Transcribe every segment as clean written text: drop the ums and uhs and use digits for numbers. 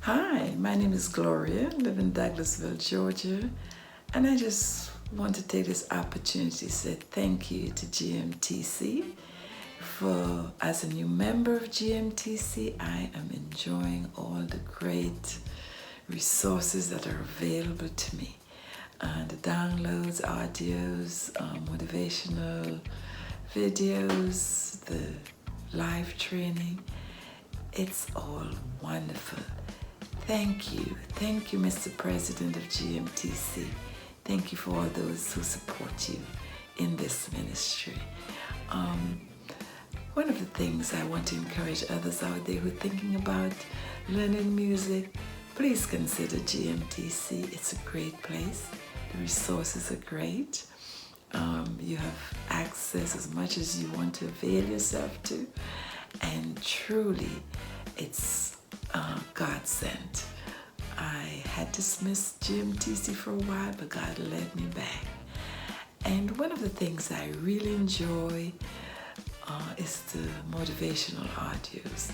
Hi, my name is Gloria, live in Douglasville, Georgia, and I just want to take this opportunity to say thank you to GMTC for, as a new member of GMTC, I am enjoying all the great resources that are available to me. The downloads, audios, motivational videos, the live training, it's all wonderful. Thank you, Mr. President of GMTC. Thank you for all those who support you in this ministry. One of the things I want to encourage others out there who are thinking about learning music, please consider GMTC. It's a great place. The resources are great. You have access as much as you want to avail yourself to, and truly it's God sent. I had dismissed GMTC for a while, but God led me back. And one of the things I really enjoy is the motivational audios.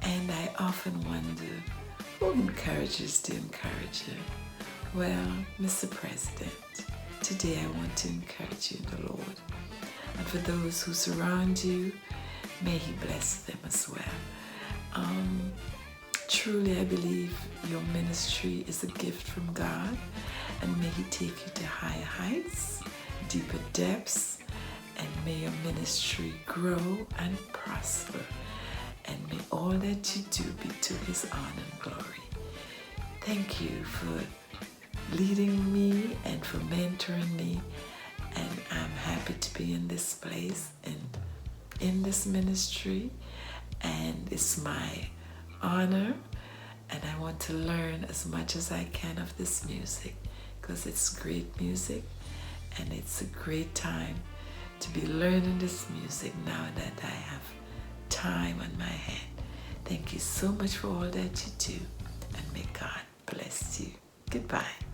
And I often wonder, who encourages the encourager? Well, Mr. President, today I want to encourage you in the Lord. And for those who surround you, may He bless them as well. Truly, I believe your ministry is a gift from God, and may He take you to higher heights, deeper depths, and may your ministry grow and prosper, and may all that you do be to His honor and glory. Thank you for leading me and for mentoring me, and I'm happy to be in this place and in this ministry, and it's my honor, and I want to learn as much as I can of this music, because it's great music, and it's a great time to be learning this music now that I have time on my hand. Thank you so much for all that you do, and may God bless you. Goodbye.